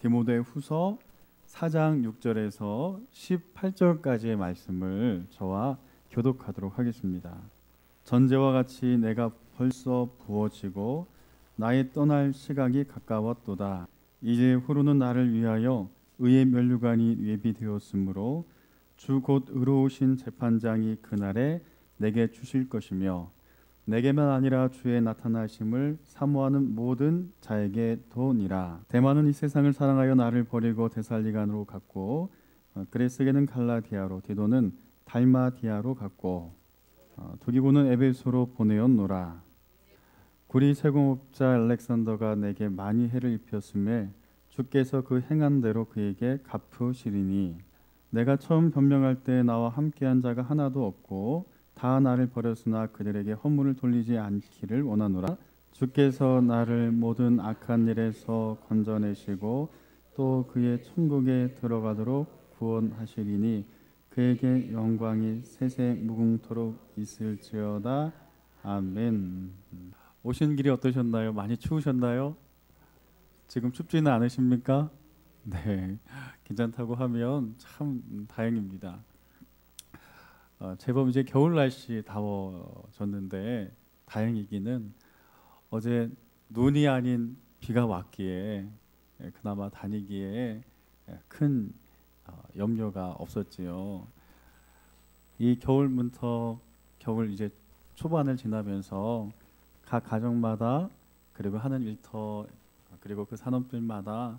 디모데후서 4장 6절에서 18절까지의 말씀을 저와 교독하도록 하겠습니다. 전제와 같이 내가 벌써 부어지고 나의 떠날 시각이 가까웠도다. 이제 후로는 나를 위하여 의의 면류관이 예비되었으므로 주 곧 의로우신 재판장이 그날에 내게 주실 것이며 내게만 아니라 주의 나타나심을 사모하는 모든 자에게 도니라. 데마는 이 세상을 사랑하여 나를 버리고 데살리가로 갔고 그레스게는 갈라디아로 디도는 달마디아로 갔고 두기고는 에베소로 보내었노라. 구리 세공업자 알렉산더가 내게 많이 해를 입혔음에 주께서 그 행한 대로 그에게 갚으시리니 내가 처음 변명할 때 나와 함께한 자가 하나도 없고 다 나를 버렸으나 그들에게 허물을 돌리지 않기를 원하노라. 주께서 나를 모든 악한 일에서 건져내시고 또 그의 천국에 들어가도록 구원하시리니 그에게 영광이 세세 무궁토록 있을지어다. 아멘. 오신 길이 어떠셨나요? 많이 추우셨나요? 지금 춥지는 않으십니까? 네, 괜찮다고 하면 참 다행입니다. 제법 이제 겨울 날씨 더워졌는데 다행이기는 어제 눈이 아닌 비가 왔기에 그나마 다니기에 큰 염려가 없었지요. 이 겨울 문턱, 겨울 이제 초반을 지나면서 각 가정마다 그리고 하는 일터 그리고 그 산업들마다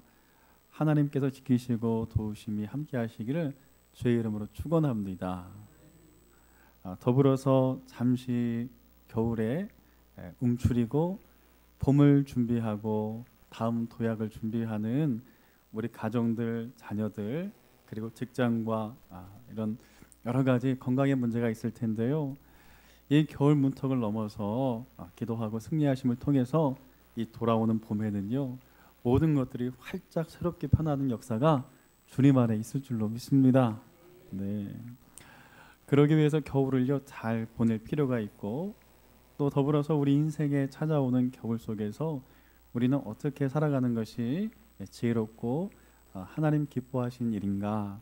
하나님께서 지키시고 도우심이 함께 하시기를 주의 이름으로 축원합니다. 더불어서 잠시 겨울에 움츠리고 봄을 준비하고 다음 도약을 준비하는 우리 가정들, 자녀들 그리고 직장과 이런 여러 가지 건강의 문제가 있을 텐데요. 이 겨울 문턱을 넘어서 기도하고 승리하심을 통해서 이 돌아오는 봄에는요 모든 것들이 활짝 새롭게 편하는 역사가 주님 안에 있을 줄로 믿습니다. 네. 그러기 위해서 겨울을요 잘 보낼 필요가 있고 또 더불어서 우리 인생에 찾아오는 겨울 속에서 우리는 어떻게 살아가는 것이 지혜롭고 하나님 기뻐하신 일인가.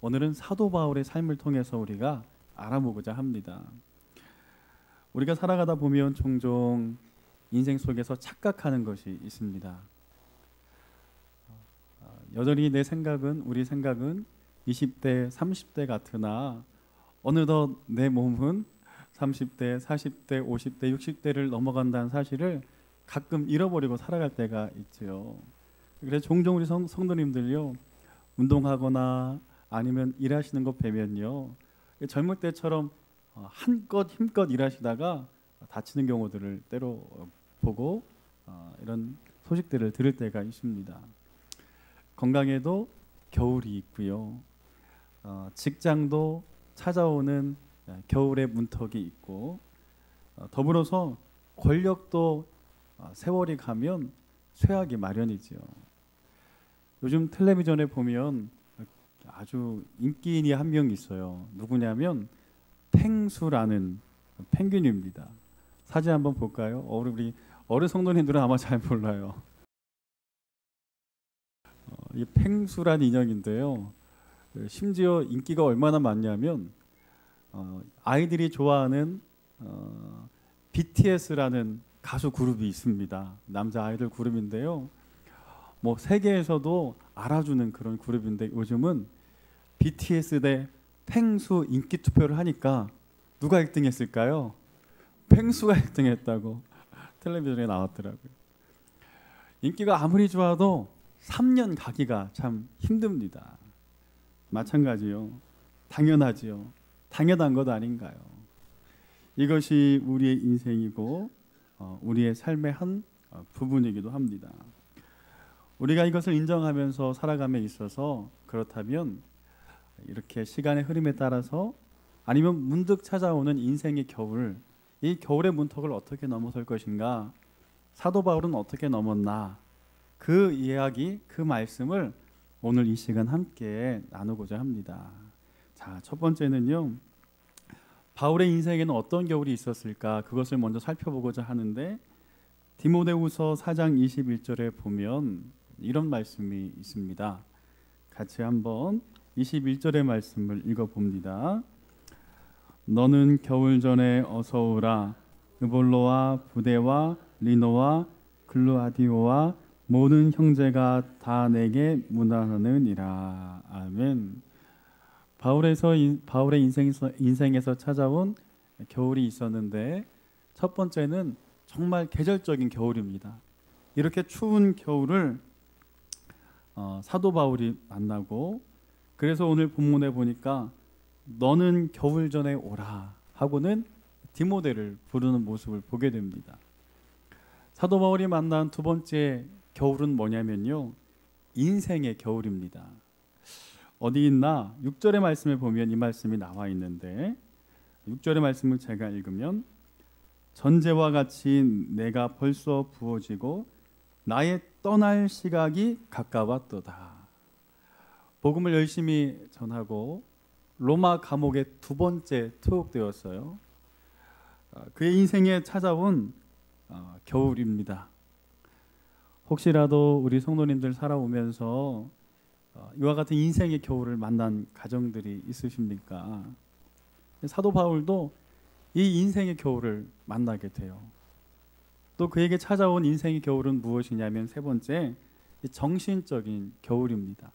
오늘은 사도 바울의 삶을 통해서 우리가 알아보고자 합니다. 우리가 살아가다 보면 종종 인생 속에서 착각하는 것이 있습니다. 여전히 우리 생각은 20대, 30대 같으나 어느덧 내 몸은 30대, 40대, 50대, 60대를 넘어간다는 사실을 가끔 잃어버리고 살아갈 때가 있죠. 그래서 종종 우리 성도님들요 운동하거나 아니면 일하시는 거 뵈면요 젊을 때처럼 한껏 힘껏 일하시다가 다치는 경우들을 때로 보고 이런 소식들을 들을 때가 있습니다. 건강에도 겨울이 있고요. 직장도 찾아오는 겨울의 문턱이 있고 더불어서 권력도 세월이 가면 쇠하기 마련이지요. 요즘 텔레비전에 보면 아주 인기인이 한 명 있어요. 누구냐면 펭수라는 펭귄입니다. 사진 한번 볼까요? 우리 어른 성도님들은 아마 잘 몰라요. 이 펭수라는 인형인데요. 심지어 인기가 얼마나 많냐면 아이들이 좋아하는 BTS라는 가수 그룹이 있습니다. 남자 아이돌 그룹인데요. 뭐 세계에서도 알아주는 그런 그룹인데 요즘은 BTS 대 펭수 인기 투표를 하니까 누가 1등 했을까요? 펭수가 1등 했다고 텔레비전에 나왔더라고요. 인기가 아무리 좋아도 3년 가기가 참 힘듭니다. 마찬가지요. 당연하지요. 당연한 것 아닌가요? 이것이 우리의 인생이고 우리의 삶의 한 부분이기도 합니다. 우리가 이것을 인정하면서 살아감에 있어서 그렇다면 이렇게 시간의 흐름에 따라서 아니면 문득 찾아오는 인생의 겨울, 이 겨울의 문턱을 어떻게 넘어설 것인가, 사도 바울은 어떻게 넘었나, 그 이야기, 그 말씀을 오늘 이 시간 함께 나누고자 합니다. 자, 첫 번째는요, 바울의 인생에는 어떤 겨울이 있었을까, 그것을 먼저 살펴보고자 하는데 디모데후서 4장 21절에 보면 이런 말씀이 있습니다. 같이 한번 21절의 말씀을 읽어봅니다. 너는 겨울 전에 어서 오라. 으볼로와 부데와 리노와 글루아디오와 모든 형제가 다 내게 문안하느니라. 아멘. 바울의 인생에서 찾아온 겨울이 있었는데 첫 번째는 정말 계절적인 겨울입니다. 이렇게 추운 겨울을 사도 바울이 만나고, 그래서 오늘 본문에 보니까 너는 겨울 전에 오라 하고는 디모데를 부르는 모습을 보게 됩니다. 사도 바울이 만난 두 번째 겨울은 뭐냐면요, 인생의 겨울입니다. 어디 있나? 6절의 말씀에 보면 이 말씀이 나와 있는데, 6절의 말씀을 제가 읽으면 전제와 같이 내가 벌써 부어지고 나의 떠날 시각이 가까웠도다. 복음을 열심히 전하고 로마 감옥에 두 번째 투옥되었어요. 그의 인생에 찾아온 겨울입니다. 혹시라도 우리 성도님들 살아오면서 이와 같은 인생의 겨울을 만난 가정들이 있으십니까? 사도 바울도 이 인생의 겨울을 만나게 돼요. 또 그에게 찾아온 인생의 겨울은 무엇이냐면 세 번째, 정신적인 겨울입니다.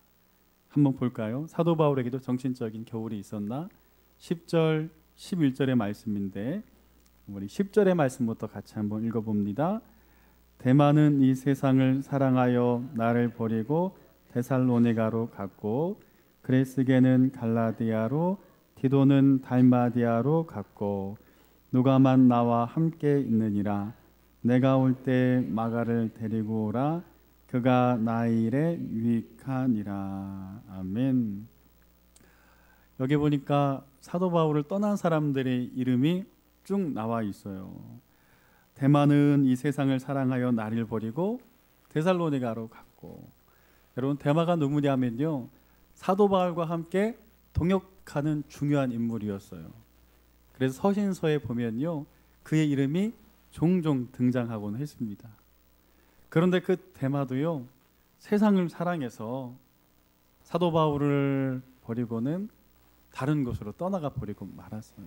한번 볼까요? 사도 바울에게도 정신적인 겨울이 있었나? 10절, 11절의 말씀인데 우리 10절의 말씀부터 같이 한번 읽어봅니다. 데마는 이 세상을 사랑하여 나를 버리고 데살로니가로 갔고, 그레스게는 갈라디아로, 디도는 달마디아로 갔고, 누가만 나와 함께 있느니라. 내가 올 때 마가를 데리고 오라. 그가 나의 일에 유익하니라. 아멘. 여기 보니까 사도 바울을 떠난 사람들의 이름이 쭉 나와 있어요. 데마는 이 세상을 사랑하여 나를 버리고 데살로니가로 갔고, 여러분 데마가 누구냐면요, 사도 바울과 함께 동역하는 중요한 인물이었어요. 그래서 서신서에 보면요, 그의 이름이 종종 등장하곤 했습니다. 그런데 그 데마도요, 세상을 사랑해서 사도 바울을 버리고는 다른 곳으로 떠나가 버리고 말았어요.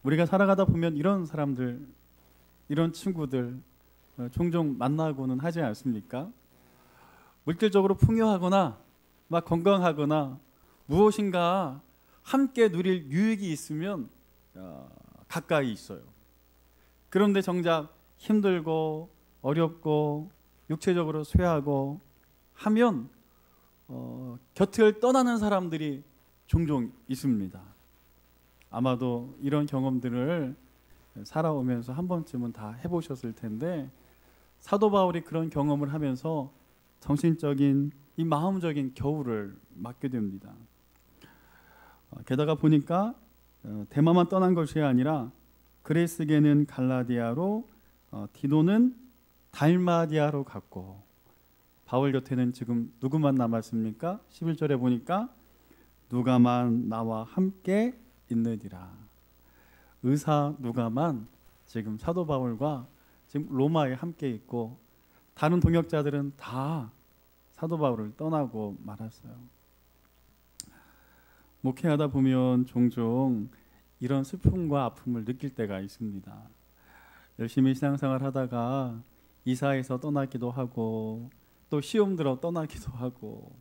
우리가 살아가다 보면 이런 사람들, 이런 친구들 종종 만나고는 하지 않습니까? 물질적으로 풍요하거나 막 건강하거나 무엇인가 함께 누릴 유익이 있으면 가까이 있어요. 그런데 정작 힘들고 어렵고 육체적으로 쇠하고 하면 곁을 떠나는 사람들이 종종 있습니다. 아마도 이런 경험들을 살아오면서 한 번쯤은 다 해보셨을 텐데, 사도 바울이 그런 경험을 하면서 정신적인 이 마음적인 겨울을 맞게 됩니다. 게다가 보니까 데마만 떠난 것이 아니라 그레스게는 갈라디아로, 디도는 달마디아로 갔고, 바울 곁에는 지금 누구만 남았습니까? 11절에 보니까 누가만 나와 함께 있느니라. 의사 누가만 지금 사도 바울과 지금 로마에 함께 있고, 다른 동역자들은 다 사도 바울을 떠나고 말았어요. 목회하다 보면 종종 이런 슬픔과 아픔을 느낄 때가 있습니다. 열심히 신앙생활 하다가 이사해서 떠나기도 하고, 또 시험 들어 떠나기도 하고,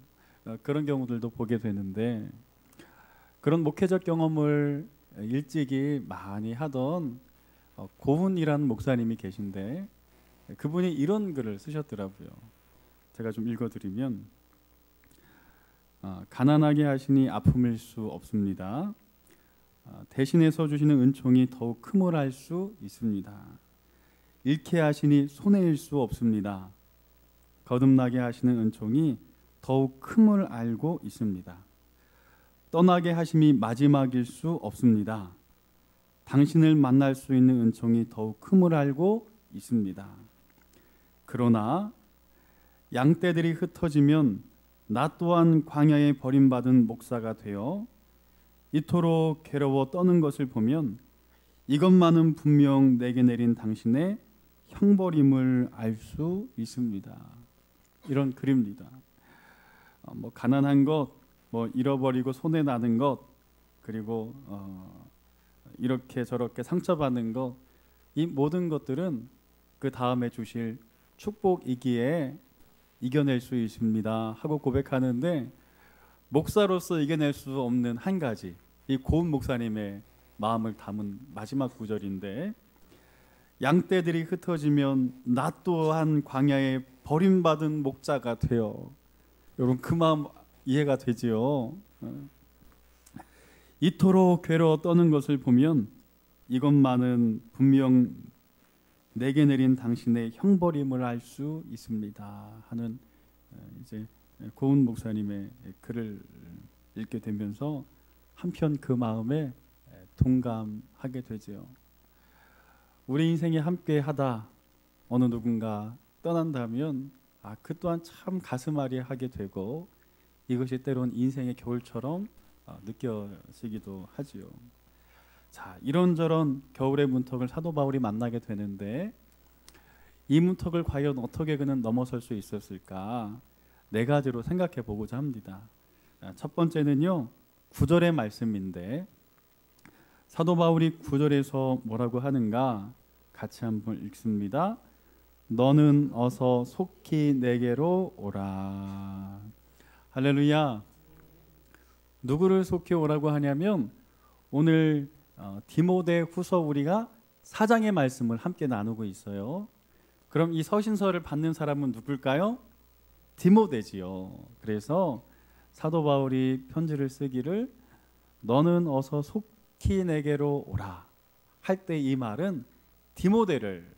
그런 경우들도 보게 되는데, 그런 목회적 경험을 일찍이 많이 하던 고훈이라는 목사님이 계신데, 그분이 이런 글을 쓰셨더라고요. 제가 좀 읽어드리면, 가난하게 하시니 아픔일 수 없습니다. 대신해서 주시는 은총이 더욱 큼을 알 수 있습니다. 잃게 하시니 손해일 수 없습니다. 거듭나게 하시는 은총이 더욱 큼을 알고 있습니다. 떠나게 하심이 마지막일 수 없습니다. 당신을 만날 수 있는 은총이 더욱 큼을 알고 있습니다. 그러나 양떼들이 흩어지면 나 또한 광야에 버림받은 목사가 되어 이토록 괴로워 떠는 것을 보면 이것만은 분명 내게 내린 당신의 형벌임을 알 수 있습니다. 이런 글입니다. 뭐 가난한 것, 뭐 잃어버리고 손해 나는 것, 그리고 이렇게 저렇게 상처받는 것, 이 모든 것들은 그 다음에 주실 축복이기에 이겨낼 수 있습니다 하고 고백하는데, 목사로서 이겨낼 수 없는 한 가지, 이 고은 목사님의 마음을 담은 마지막 구절인데, 양떼들이 흩어지면 나 또한 광야에 버림받은 목자가 되어. 여러분 그 마음 이해가 되지요? 이토록 괴로워 떠는 것을 보면 이것만은 분명 내게 내린 당신의 형벌임을 알 수 있습니다 하는 이제 고은 목사님의 글을 읽게 되면서 한편 그 마음에 동감하게 되지요. 우리 인생에 함께 하다 어느 누군가 떠난다면 그 또한 참 가슴 아리하게 되고, 이것이 때론 인생의 겨울처럼 느껴지기도 하지요. 자, 이런저런 겨울의 문턱을 사도 바울이 만나게 되는데, 이 문턱을 과연 어떻게 그는 넘어설 수 있었을까? 네 가지로 생각해 보고자 합니다. 첫 번째는요, 9절의 말씀인데, 사도 바울이 9절에서 뭐라고 하는가? 같이 한번 읽습니다. 너는 어서 속히 내게로 오라. 할렐루야. 누구를 속히 오라고 하냐면, 오늘 디모데 후서 우리가 4장의 말씀을 함께 나누고 있어요. 그럼 이 서신서를 받는 사람은 누굴까요? 디모데지요. 그래서 사도 바울이 편지를 쓰기를 너는 어서 속히 내게로 오라 할 때 이 말은 디모데를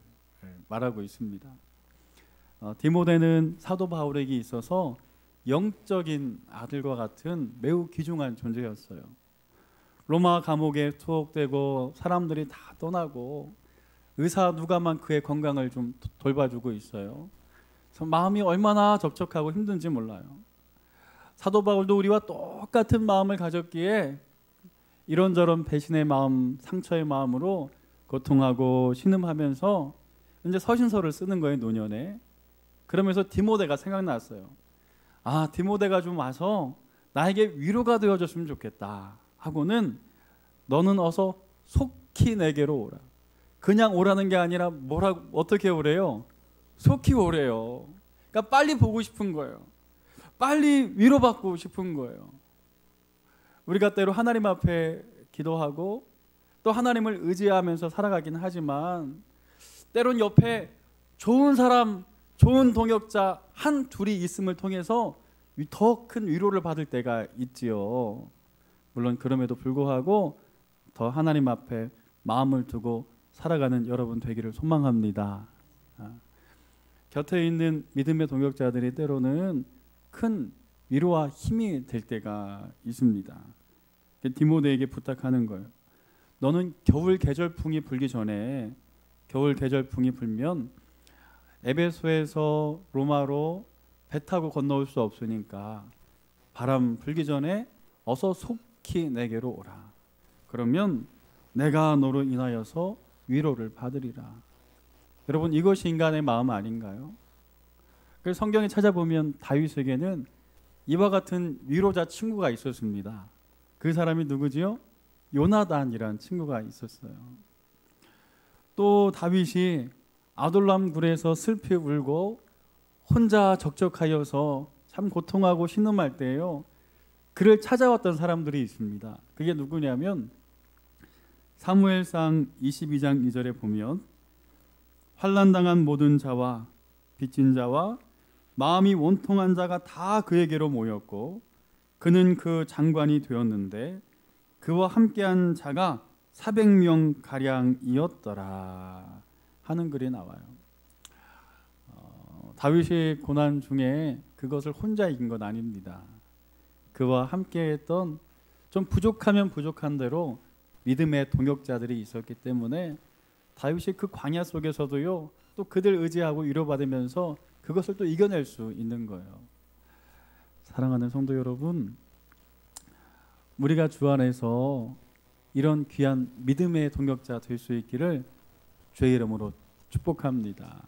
말하고 있습니다. 디모데는 사도 바울에게 있어서 영적인 아들과 같은 매우 귀중한 존재였어요. 로마 감옥에 투옥되고 사람들이 다 떠나고 의사 누가만 그의 건강을 좀 돌봐주고 있어요. 그래서 마음이 얼마나 적적하고 힘든지 몰라요. 사도 바울도 우리와 똑같은 마음을 가졌기에 이런저런 배신의 마음, 상처의 마음으로 고통하고 신음하면서 이제 서신서를 쓰는 거예요, 노년에. 그러면서 디모데가 생각났어요. 디모데가 좀 와서 나에게 위로가 되어줬으면 좋겠다 하고는 너는 어서 속히 내게로 오라. 그냥 오라는 게 아니라 어떻게 오래요? 속히 오래요. 그러니까 빨리 보고 싶은 거예요. 빨리 위로받고 싶은 거예요. 우리가 때로 하나님 앞에 기도하고 또 하나님을 의지하면서 살아가긴 하지만, 때론 옆에 좋은 사람, 좋은 동역자 한 둘이 있음을 통해서 더 큰 위로를 받을 때가 있지요. 물론 그럼에도 불구하고 더 하나님 앞에 마음을 두고 살아가는 여러분 되기를 소망합니다. 곁에 있는 믿음의 동역자들이 때로는 큰 위로와 힘이 될 때가 있습니다. 디모데에게 부탁하는 거예요. 너는 겨울 계절풍이 불기 전에, 겨울 계절풍이 불면 에베소에서 로마로 배 타고 건너올 수 없으니까 바람 불기 전에 어서 속히 내게로 오라. 그러면 내가 너로 인하여서 위로를 받으리라. 여러분, 이것이 인간의 마음 아닌가요? 그래서 성경에 찾아보면 다윗에게는 이와 같은 위로자 친구가 있었습니다. 그 사람이 누구지요? 요나단이라는 친구가 있었어요. 또 다윗이 아둘람 굴에서 슬피 울고 혼자 적적하여서 참 고통하고 신음할 때에요, 그를 찾아왔던 사람들이 있습니다. 그게 누구냐면 사무엘상 22장 2절에 보면 환난당한 모든 자와 빚진 자와 마음이 원통한 자가 다 그에게로 모였고 그는 그 장관이 되었는데 그와 함께한 자가 400명 가량이었더라 하는 글이 나와요. 다윗이 고난 중에 그것을 혼자 이긴 건 아닙니다. 그와 함께했던, 좀 부족하면 부족한 대로 믿음의 동역자들이 있었기 때문에 다윗이 그 광야 속에서도요, 또 그들 의지하고 위로받으면서 그것을 또 이겨낼 수 있는 거예요. 사랑하는 성도 여러분, 우리가 주 안에서 이런 귀한 믿음의 동역자 될 수 있기를 주의 이름으로 축복합니다.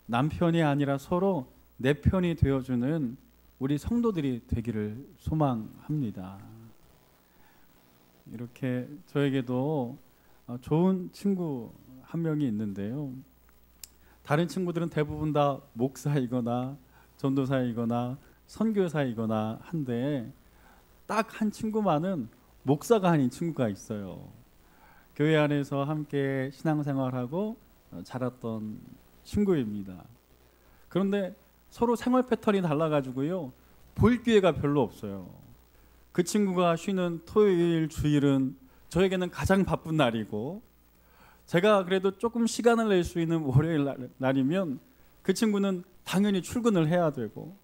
남편이 아니라 서로 내 편이 되어주는 우리 성도들이 되기를 소망합니다. 이렇게 저에게도 좋은 친구 한 명이 있는데요. 다른 친구들은 대부분 다 목사이거나 전도사이거나 선교사이거나 한데 딱 한 친구만은 목사가 아닌 친구가 있어요. 교회 안에서 함께 신앙생활하고 자랐던 친구입니다. 그런데 서로 생활 패턴이 달라가지고요, 볼 기회가 별로 없어요. 그 친구가 쉬는 토요일, 주일은 저에게는 가장 바쁜 날이고, 제가 그래도 조금 시간을 낼 수 있는 월요일 날이면 그 친구는 당연히 출근을 해야 되고,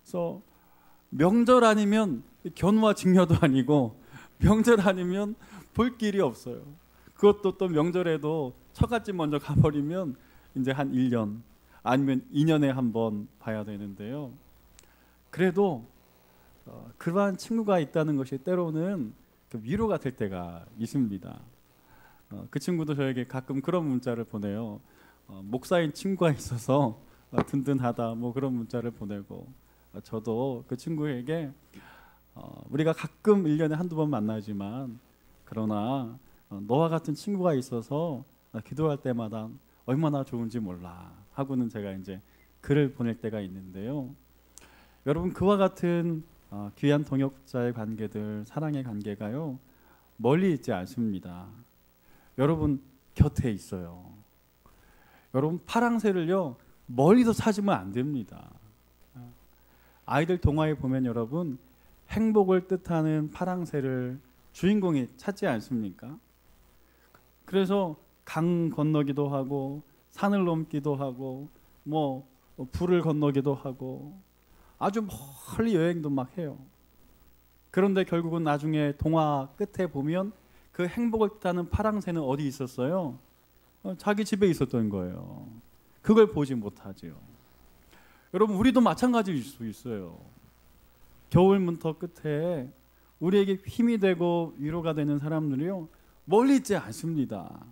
그래서 명절 아니면 견우와 직녀도 아니고 명절 아니면 볼 길이 없어요. 그것도 또 명절에도 처갓집 먼저 가버리면 이제 한 1년 아니면 2년에 한 번 봐야 되는데요. 그래도 그러한 친구가 있다는 것이 때로는 위로가 될 때가 있습니다. 그 친구도 저에게 가끔 그런 문자를 보내요. 목사인 친구가 있어서 든든하다, 뭐 그런 문자를 보내고, 저도 그 친구에게 우리가 가끔 1년에 한두 번 만나지만 그러나 너와 같은 친구가 있어서 기도할 때마다 얼마나 좋은지 몰라 하고는 제가 이제 글을 보낼 때가 있는데요. 여러분, 그와 같은 귀한 동역자의 관계들, 사랑의 관계가요, 멀리 있지 않습니다. 여러분 곁에 있어요. 여러분, 파랑새를요 멀리서 찾으면 안 됩니다. 아이들 동화에 보면 여러분, 행복을 뜻하는 파랑새를 주인공이 찾지 않습니까? 그래서 강 건너기도 하고 산을 넘기도 하고 뭐 불을 건너기도 하고 아주 멀리 여행도 막 해요. 그런데 결국은 나중에 동화 끝에 보면 그 행복을 뜻하는 파랑새는 어디 있었어요? 자기 집에 있었던 거예요. 그걸 보지 못하지요. 여러분, 우리도 마찬가지일 수 있어요. 겨울 문턱 끝에 우리에게 힘이 되고 위로가 되는 사람들이요, 멀리 있지 않습니다.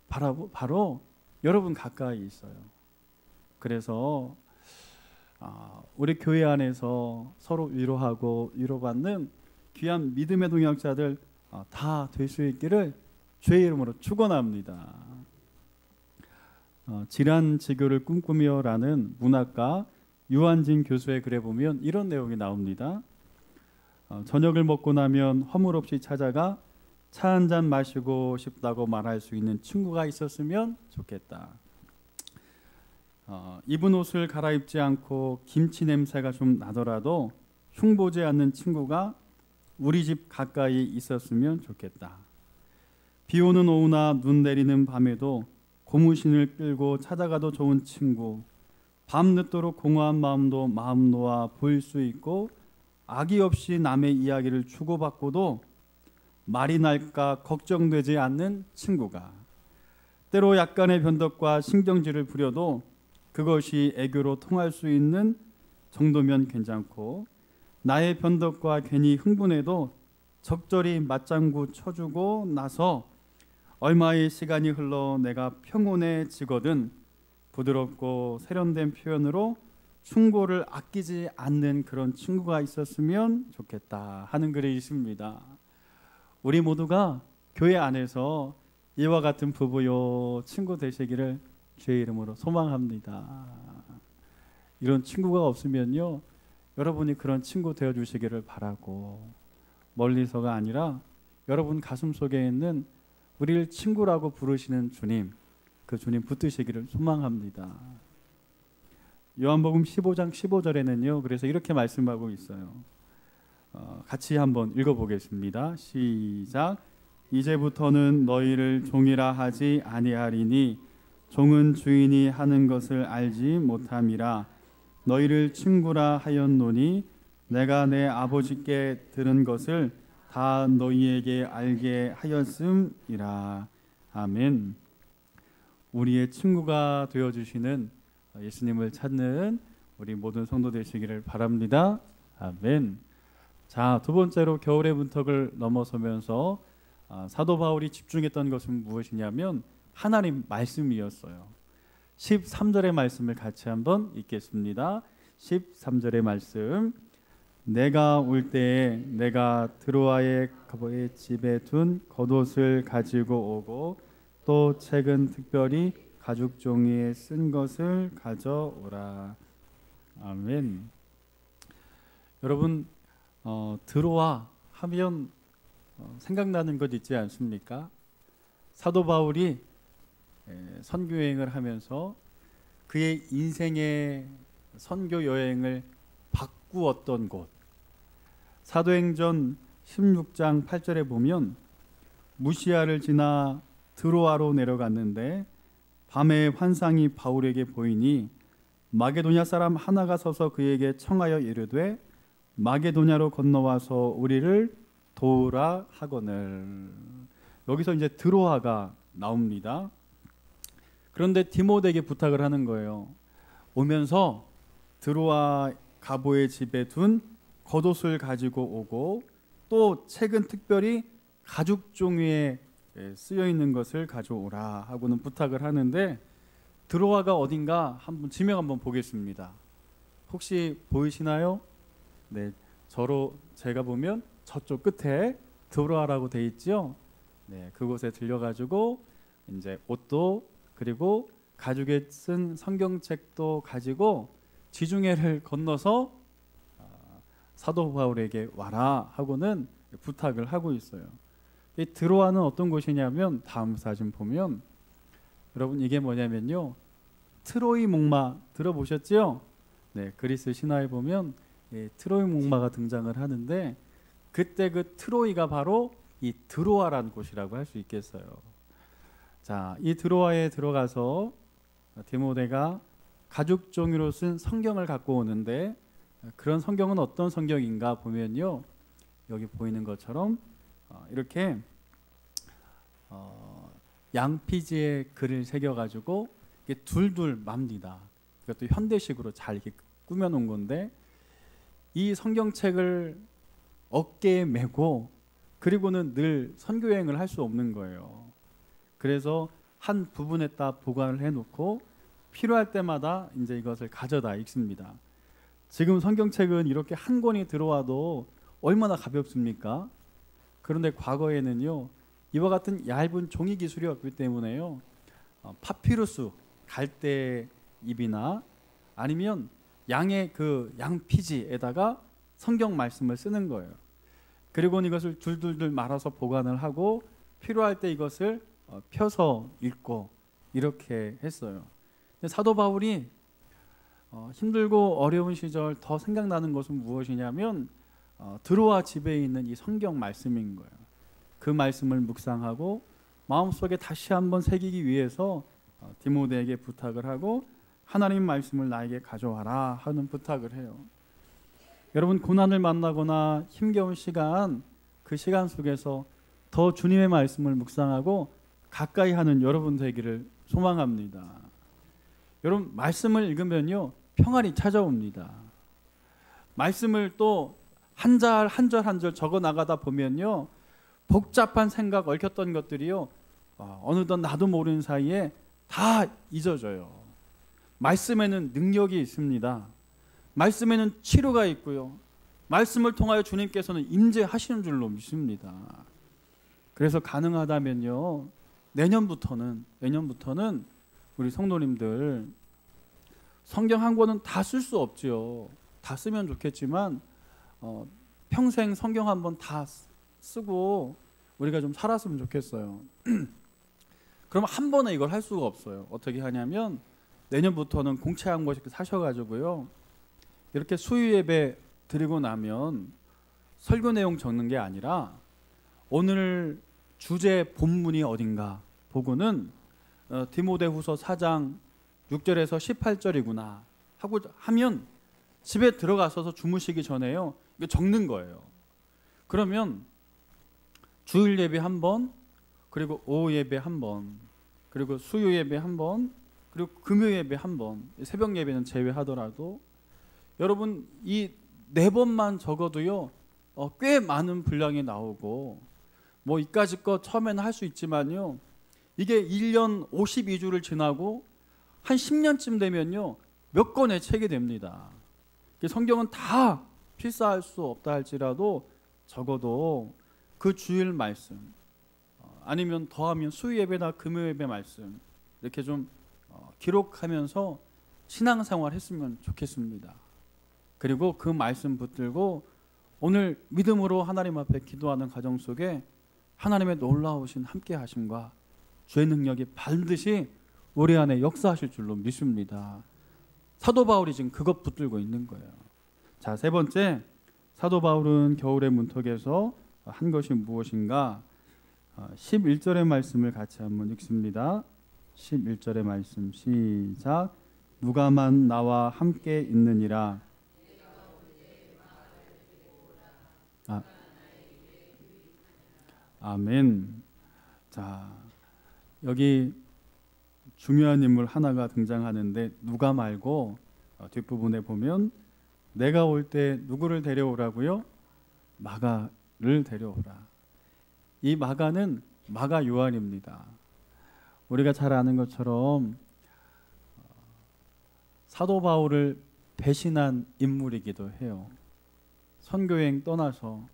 바로 여러분 가까이 있어요. 그래서 우리 교회 안에서 서로 위로하고 위로받는 귀한 믿음의 동역자들 다 될 수 있기를 주의 이름으로 축원합니다. 질환지교를 꿈꾸며라는 문학가 유한진 교수의 글에 보면 이런 내용이 나옵니다. 저녁을 먹고 나면 허물없이 찾아가 차 한 잔 마시고 싶다고 말할 수 있는 친구가 있었으면 좋겠다. 입은 옷을 갈아입지 않고 김치 냄새가 좀 나더라도 흉보지 않는 친구가 우리 집 가까이 있었으면 좋겠다. 비 오는 오후나 눈 내리는 밤에도 고무신을 끌고 찾아가도 좋은 친구, 밤늦도록 공허한 마음도 마음 놓아 보일 수 있고 악의 없이 남의 이야기를 주고받고도 말이 날까 걱정되지 않는 친구가, 때로 약간의 변덕과 신경질을 부려도 그것이 애교로 통할 수 있는 정도면 괜찮고, 나의 변덕과 괜히 흥분해도 적절히 맞장구 쳐주고 나서 얼마의 시간이 흘러 내가 평온해지거든 부드럽고 세련된 표현으로 충고를 아끼지 않는 그런 친구가 있었으면 좋겠다 하는 글이 있습니다. 우리 모두가 교회 안에서 이와 같은 부부요 친구 되시기를 주의 이름으로 소망합니다. 이런 친구가 없으면요, 여러분이 그런 친구 되어 주시기를 바라고, 멀리서가 아니라 여러분 가슴 속에 있는 우리를 친구라고 부르시는 주님, 그 주님 붙드시기를 소망합니다. 요한복음 15장 15절에는요 그래서 이렇게 말씀하고 있어요. 같이 한번 읽어보겠습니다. 시작. 이제부터는 너희를 종이라 하지 아니하리니 종은 주인이 하는 것을 알지 못함이라. 너희를 친구라 하였노니 내가 내 아버지께 들은 것을 다 너희에게 알게 하였음이라. 아멘. 우리의 친구가 되어주시는 예수님을 찾는 우리 모든 성도 되시기를 바랍니다. 아멘. 자, 두 번째로 겨울의 문턱을 넘어서면서 사도 바울이 집중했던 것은 무엇이냐면 하나님 말씀이었어요. 13절의 말씀을 같이 한번 읽겠습니다. 13절의 말씀. 내가 올 때에 내가 드로아의 가보의 집에 둔 겉옷을 가지고 오고 또 책은 특별히 가죽 종이에 쓴 것을 가져오라. 아멘. 여러분, 드로아 하면 생각나는 것 있지 않습니까? 사도 바울이 선교 여행을 하면서 그의 인생의 선교 여행을 바꾸었던 곳, 사도행전 16장 8절에 보면 무시아를 지나 드로아로 내려갔는데 밤에 환상이 바울에게 보이니 마게도냐 사람 하나가 서서 그에게 청하여 이르되 마게도냐로 건너와서 우리를 도우라 하거늘. 여기서 이제 드로아가 나옵니다. 그런데 디모데에게 부탁을 하는 거예요. 오면서 드로아 가보의 집에 둔 겉옷을 가지고 오고 또 책은 특별히 가죽 종이에 쓰여 있는 것을 가져오라 하고는 부탁을 하는데, 드로아가 어딘가 한번 지명 한번 보겠습니다. 혹시 보이시나요? 네, 제가 보면 저쪽 끝에 드로아라고 돼 있죠. 네, 그곳에 들려가지고 이제 옷도 그리고 가죽에 쓴 성경책도 가지고 지중해를 건너서 사도 바울에게 와라 하고는 부탁을 하고 있어요. 이 드로아는 어떤 곳이냐면 다음 사진 보면 여러분 이게 뭐냐면요, 트로이 목마 들어보셨죠? 네, 그리스 신화에 보면 트로이 목마가 등장을 하는데 그때 그 트로이가 바로 이 드로아라는 곳이라고 할 수 있겠어요. 자, 이 드로아에 들어가서 디모데가 가죽 종이로 쓴 성경을 갖고 오는데, 그런 성경은 어떤 성경인가 보면요, 여기 보이는 것처럼 이렇게 양피지에 글을 새겨가지고 이게 둘둘 맙니다. 이것도 현대식으로 잘 이렇게 꾸며놓은 건데, 이 성경책을 어깨에 메고 그리고는 늘 선교 여행을 할 수 없는 거예요. 그래서 한 부분에다 보관을 해놓고 필요할 때마다 이제 이것을 가져다 읽습니다. 지금 성경책은 이렇게 한 권이 들어와도 얼마나 가볍습니까? 그런데 과거에는요, 이와 같은 얇은 종이 기술이 없기 때문에요, 파피루스 갈대잎이나 아니면 양의 그 양피지에다가 성경 말씀을 쓰는 거예요. 그리고 이것을 둘둘둘 말아서 보관을 하고 필요할 때 이것을 펴서 읽고 이렇게 했어요. 사도 바울이 힘들고 어려운 시절 더 생각나는 것은 무엇이냐면 드로아 집에 있는 이 성경 말씀인 거예요. 그 말씀을 묵상하고 마음속에 다시 한번 새기기 위해서 디모데에게 부탁을 하고 하나님 말씀을 나에게 가져와라 하는 부탁을 해요. 여러분, 고난을 만나거나 힘겨운 시간, 그 시간 속에서 더 주님의 말씀을 묵상하고 가까이 하는 여러분 되기를 소망합니다. 여러분, 말씀을 읽으면요, 평안이 찾아옵니다. 말씀을 또 한 절 한 절 한 절 적어 나가다 보면요, 복잡한 생각 얽혔던 것들이요, 어느덧 나도 모르는 사이에 다 잊어져요. 말씀에는 능력이 있습니다. 말씀에는 치료가 있고요, 말씀을 통하여 주님께서는 임재하시는 줄로 믿습니다. 그래서 가능하다면요, 내년부터는 우리 성도님들 성경 한 권은 다 쓸 수 없죠. 다 쓰면 좋겠지만 평생 성경 한 번 다 쓰고 우리가 좀 살았으면 좋겠어요. 그럼 한 번에 이걸 할 수가 없어요. 어떻게 하냐면 내년부터는 공채 한 권씩 사셔가지고요, 이렇게 수요 예배 드리고 나면 설교 내용 적는 게 아니라 오늘 주제 본문이 어딘가 보고는 디모데후서 4장 6절에서 18절이구나 하고 하면 집에 들어가서 주무시기 전에요, 이거 적는 거예요. 그러면 주일 예배 한 번, 그리고 오후 예배 한 번, 그리고 수요 예배 한 번, 그리고 금요 예배 한 번, 새벽 예배는 제외하더라도 여러분 이 4번만 적어도요, 꽤 많은 분량이 나오고, 뭐 이까짓 거 처음에는 할 수 있지만요, 이게 1년 52주를 지나고 한 10년쯤 되면요 몇 권의 책이 됩니다. 성경은 다 필사할 수 없다 할지라도 적어도 그 주일 말씀 아니면 더하면 수요예배나 금요예배 말씀 이렇게 좀 기록하면서 신앙생활 했으면 좋겠습니다. 그리고 그 말씀 붙들고 오늘 믿음으로 하나님 앞에 기도하는 가정 속에 하나님의 놀라우신 함께 하심과 주의 능력이 반드시 우리 안에 역사하실 줄로 믿습니다. 사도 바울이 지금 그것 붙들고 있는 거예요. 자, 세 번째, 사도 바울은 겨울의 문턱에서 한 것이 무엇인가? 11절의 말씀을 같이 한번 읽습니다. 11절의 말씀 시작. 누가만 나와 함께 있느니라. 아멘. 자, 여기 중요한 인물 하나가 등장하는데 누가 말고 뒷부분에 보면 내가 올 때 누구를 데려오라고요? 마가를 데려오라. 이 마가는 마가 요한입니다. 우리가 잘 아는 것처럼 사도 바울을 배신한 인물이기도 해요. 선교여행 떠나서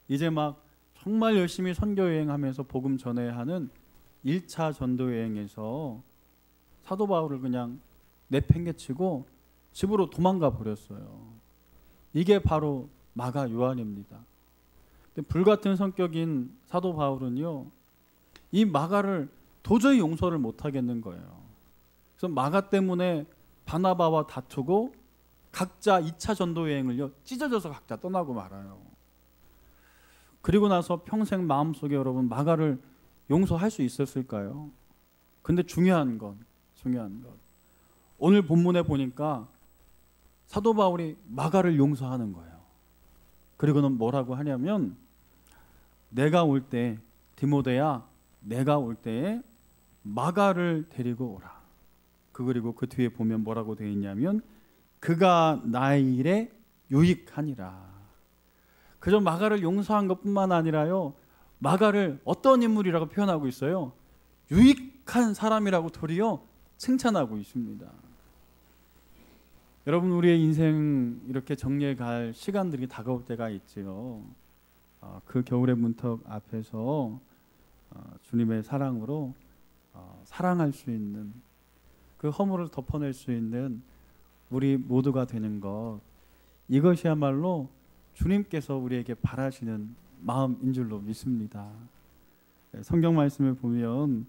이제 막 정말 열심히 선교여행하면서 복음 전해야 하는 1차 전도여행에서 사도 바울을 그냥 내팽개치고 집으로 도망가 버렸어요. 이게 바로 마가 요한입니다. 근데 불같은 성격인 사도 바울은요, 이 마가를 도저히 용서를 못 하겠는 거예요. 그래서 마가 때문에 바나바와 다투고 각자 2차 전도 여행을요 찢어져서 각자 떠나고 말아요. 그리고 나서 평생 마음속에 여러분 마가를 용서할 수 있었을까요? 근데 중요한 건 오늘 본문에 보니까 사도 바울이 마가를 용서하는 거예요. 그리고는 뭐라고 하냐면 내가 올 때 디모데야 내가 올 때에 마가를 데리고 오라. 그리고 그 뒤에 보면 뭐라고 되어 있냐면 그가 나의 일에 유익하니라. 그저 마가를 용서한 것뿐만 아니라요 마가를 어떤 인물이라고 표현하고 있어요? 유익한 사람이라고 도리어 칭찬하고 있습니다. 여러분 우리의 인생 이렇게 정리해 갈 시간들이 다가올 때가 있지요. 그 겨울의 문턱 앞에서 주님의 사랑으로 사랑할 수 있는 그 허물을 덮어낼 수 있는 우리 모두가 되는 것, 이것이야말로 주님께서 우리에게 바라시는 마음인 줄로 믿습니다. 성경 말씀을 보면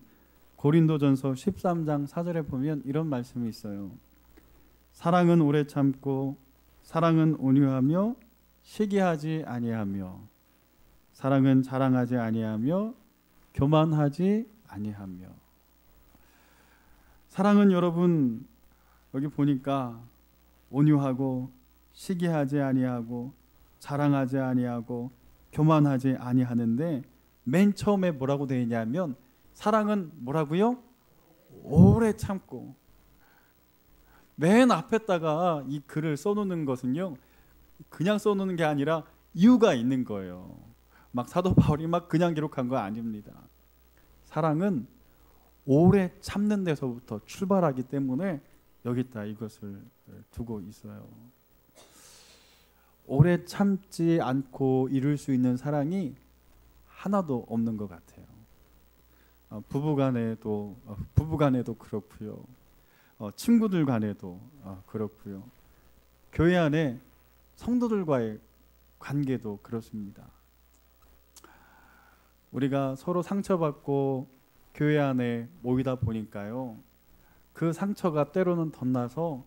고린도전서 13장 4절에 보면 이런 말씀이 있어요. 사랑은 오래 참고 사랑은 온유하며 시기하지 아니하며 사랑은 자랑하지 아니하며 교만하지 아니하며. 사랑은 여러분 여기 보니까 온유하고 시기하지 아니하고 자랑하지 아니하고 교만하지 아니하는데 맨 처음에 뭐라고 되어 있냐면 사랑은 뭐라고요? 오래 참고. 맨 앞에다가 이 글을 써놓는 것은요 그냥 써놓는 게 아니라 이유가 있는 거예요. 막 사도 바울이 막 그냥 기록한 거 아닙니다. 사랑은 오래 참는 데서부터 출발하기 때문에 여기다 이것을 두고 있어요. 오래 참지 않고 이룰 수 있는 사랑이 하나도 없는 것 같아요. 부부간에도 그렇고요. 친구들 간에도 그렇고요. 교회 안에 성도들과의 관계도 그렇습니다. 우리가 서로 상처받고 교회 안에 모이다 보니까요. 그 상처가 때로는 덧나서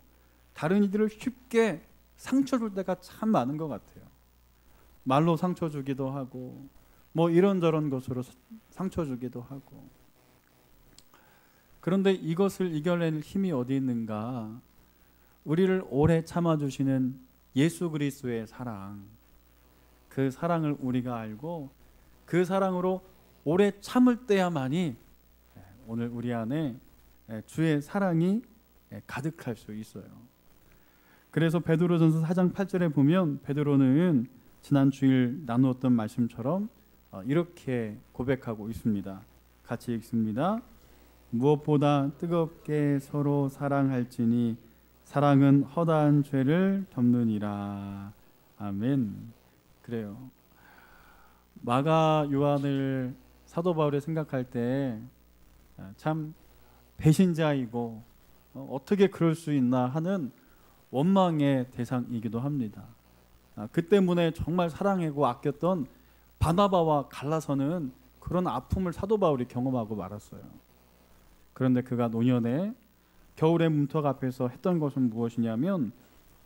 다른 이들을 쉽게 상처 줄 때가 참 많은 것 같아요. 말로 상처 주기도 하고 뭐 이런저런 것으로 상처 주기도 하고. 그런데 이것을 이겨낼 힘이 어디 있는가? 우리를 오래 참아주시는 예수 그리스도의 사랑, 그 사랑을 우리가 알고 그 사랑으로 오래 참을 때야만이 오늘 우리 안에 주의 사랑이 가득할 수 있어요. 그래서 베드로전서 4장 8절에 보면 베드로는 지난 주일 나누었던 말씀처럼 이렇게 고백하고 있습니다. 같이 읽습니다. 무엇보다 뜨겁게 서로 사랑할지니 사랑은 허다한 죄를 덮느니라. 아멘. 그래요. 마가 요한을 사도 바울이 생각할 때 참 배신자이고 어떻게 그럴 수 있나 하는 원망의 대상이기도 합니다. 그 때문에 정말 사랑하고 아꼈던 바나바와 갈라서는 그런 아픔을 사도 바울이 경험하고 말았어요. 그런데 그가 노년에 겨울의 문턱 앞에서 했던 것은 무엇이냐면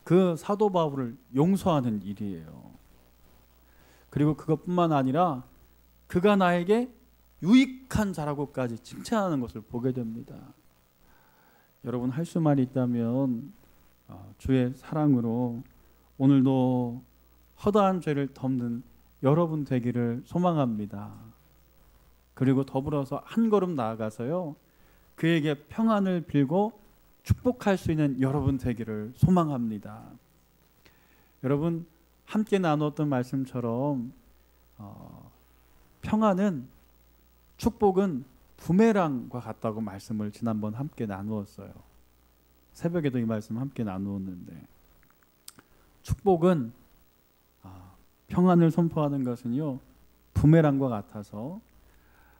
그 사도 바울을 용서하는 일이에요. 그리고 그것뿐만 아니라 그가 나에게 유익한 자라고까지 칭찬하는 것을 보게 됩니다. 여러분 할 수만 있다면 주의 사랑으로 오늘도 허다한 죄를 덮는 여러분 되기를 소망합니다. 그리고 더불어서 한 걸음 나아가서요, 그에게 평안을 빌고 축복할 수 있는 여러분 되기를 소망합니다. 여러분 함께 나눴던 말씀처럼 평안은, 축복은 부메랑과 같다고 말씀을 지난번 함께 나누었어요. 새벽에도 이 말씀 함께 나누었는데, 축복은 평안을 선포하는 것은요 부메랑과 같아서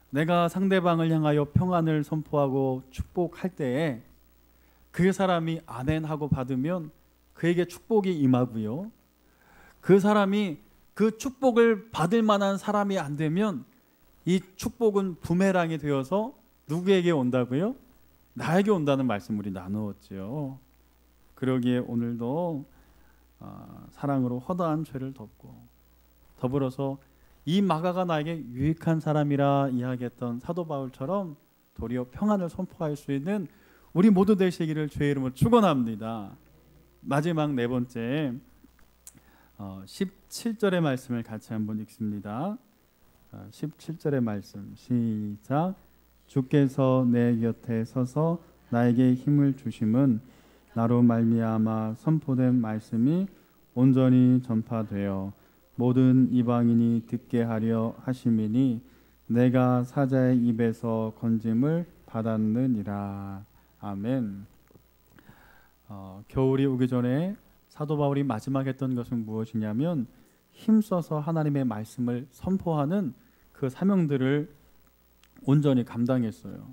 내가 상대방을 향하여 평안을 선포하고 축복할 때에 그 사람이 아멘 하고 받으면 그에게 축복이 임하고요, 그 사람이 그 축복을 받을 만한 사람이 안 되면 이 축복은 부메랑이 되어서 누구에게 온다고요? 나에게 온다는 말씀 우리 나누었죠. 그러기에 오늘도 사랑으로 허다한 죄를 덮고 더불어서 이 마가가 나에게 유익한 사람이라 이야기했던 사도 바울처럼 도리어 평안을 선포할 수 있는 우리 모두 되시기를 주의 이름으로 축원합니다. 마지막 네 번째 17절의 말씀을 같이 한번 읽습니다. 17절의 말씀 시작. 주께서 내 곁에 서서 나에게 힘을 주심은 나로 말미암아 선포된 말씀이 온전히 전파되어 모든 이방인이 듣게 하려 하심이니 내가 사자의 입에서 건짐을 받았느니라. 아멘. 겨울이 오기 전에 사도 바울이 마지막 했던 것은 무엇이냐면 힘써서 하나님의 말씀을 선포하는 그 사명들을 온전히 감당했어요.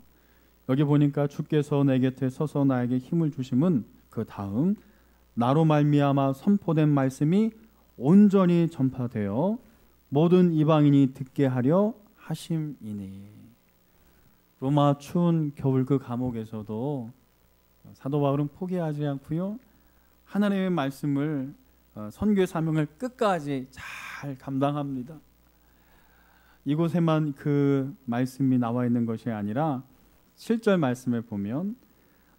여기 보니까 주께서 내 곁에 서서 나에게 힘을 주심은 그 다음 나로 말미암아 선포된 말씀이 온전히 전파되어 모든 이방인이 듣게 하려 하심이니. 로마 추운 겨울 그 감옥에서도 사도 바울은 포기하지 않고요, 하나님의 말씀을 선교의 사명을 끝까지 잘 감당합니다. 이곳에만 그 말씀이 나와 있는 것이 아니라 7절 말씀에 보면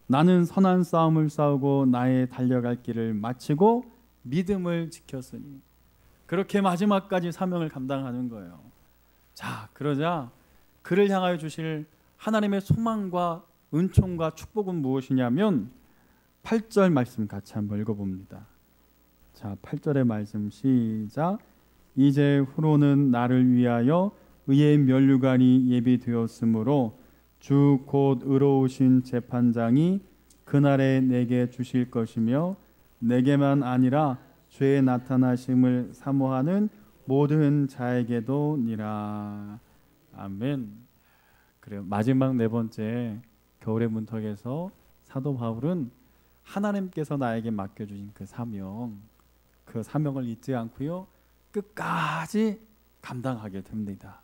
나는 선한 싸움을 싸우고 나의 달려갈 길을 마치고 믿음을 지켰으니, 그렇게 마지막까지 사명을 감당하는 거예요. 자, 그러자 그를 향하여 주실 하나님의 소망과 은총과 축복은 무엇이냐면 8절 말씀 같이 한번 읽어봅니다. 자, 8절의 말씀 시작. 이제 후로는 나를 위하여 의의 면류관이 예비되었으므로 주 곧 의로우신 재판장이 그날에 내게 주실 것이며 내게만 아니라 죄의 나타나심을 사모하는 모든 자에게도니라. 아멘. 그래요. 마지막 네 번째 겨울의 문턱에서 사도 바울은 하나님께서 나에게 맡겨주신 그 사명을 잊지 않고요, 끝까지 감당하게 됩니다.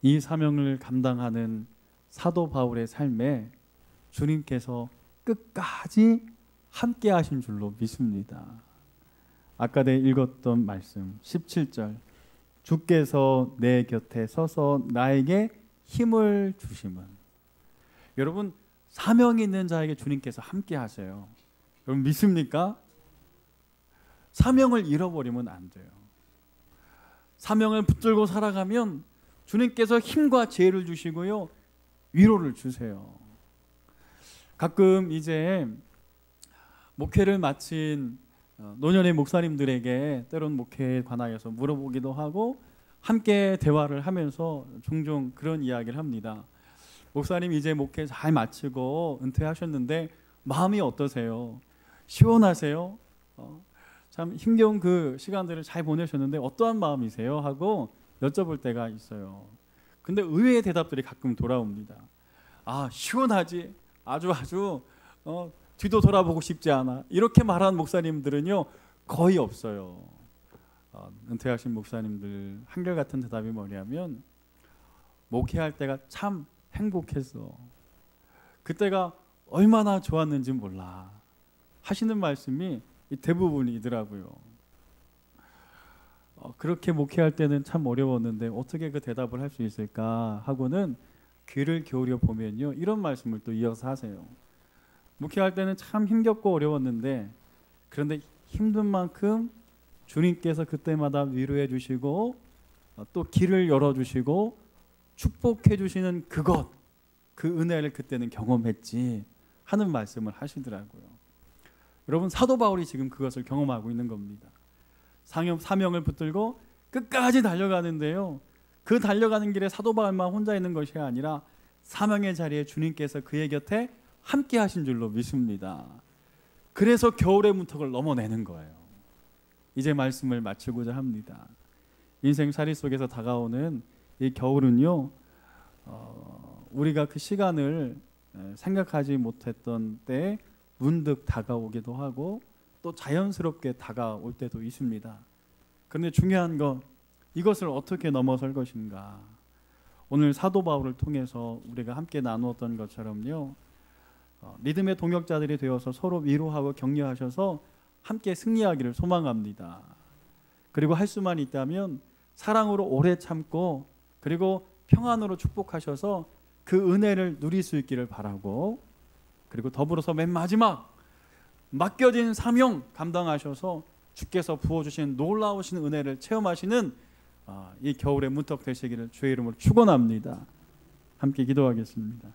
이 사명을 감당하는 사도 바울의 삶에 주님께서 끝까지 함께 하신 줄로 믿습니다. 아까 내가 읽었던 말씀 17절, 주께서 내 곁에 서서 나에게 힘을 주심은. 여러분 사명이 있는 자에게 주님께서 함께 하세요. 여러분 믿습니까? 사명을 잃어버리면 안 돼요. 사명을 붙들고 살아가면 주님께서 힘과 지혜를 주시고요, 위로를 주세요. 가끔 이제 목회를 마친 노년의 목사님들에게 때론 목회에 관하여서 물어보기도 하고 함께 대화를 하면서 종종 그런 이야기를 합니다. 목사님 이제 목회 잘 마치고 은퇴하셨는데 마음이 어떠세요? 시원하세요? 참 힘겨운 그 시간들을 잘 보내셨는데 어떠한 마음이세요? 하고 여쭤볼 때가 있어요. 근데 의외의 대답들이 가끔 돌아옵니다. 아, 시원하지. 아주 뒤도 돌아보고 싶지 않아. 이렇게 말하는 목사님들은요 거의 없어요. 은퇴하신 목사님들 한결같은 대답이 뭐냐면 목회할 때가 참 행복했어. 그때가 얼마나 좋았는지 몰라 하시는 말씀이 대부분이더라고요. 그렇게 목회할 때는 참 어려웠는데 어떻게 그 대답을 할 수 있을까 하고는 귀를 기울여 보면요 이런 말씀을 또 이어서 하세요. 목회할 때는 참 힘겹고 어려웠는데 그런데 힘든 만큼 주님께서 그때마다 위로해 주시고 또 길을 열어주시고 축복해 주시는 그것, 그 은혜를 그때는 경험했지 하는 말씀을 하시더라고요. 여러분 사도 바울이 지금 그것을 경험하고 있는 겁니다. 사명을 붙들고 끝까지 달려가는데요, 그 달려가는 길에 사도 바울만 혼자 있는 것이 아니라 사명의 자리에 주님께서 그의 곁에 함께 하신 줄로 믿습니다. 그래서 겨울의 문턱을 넘어내는 거예요. 이제 말씀을 마치고자 합니다. 인생살이 속에서 다가오는 이 겨울은요, 우리가 그 시간을 생각하지 못했던 때에 문득 다가오기도 하고 또 자연스럽게 다가올 때도 있습니다. 그런데 중요한 건 이것을 어떻게 넘어설 것인가. 오늘 사도 바울을 통해서 우리가 함께 나누었던 것처럼요, 믿음의 동역자들이 되어서 서로 위로하고 격려하셔서 함께 승리하기를 소망합니다. 그리고 할 수만 있다면 사랑으로 오래 참고 그리고 평안으로 축복하셔서 그 은혜를 누릴 수 있기를 바라고, 그리고 더불어서 맨 마지막 맡겨진 사명 감당하셔서 주께서 부어주신 놀라우신 은혜를 체험하시는 이 겨울의 문턱 되시기를 주의 이름으로 축원합니다. 함께 기도하겠습니다.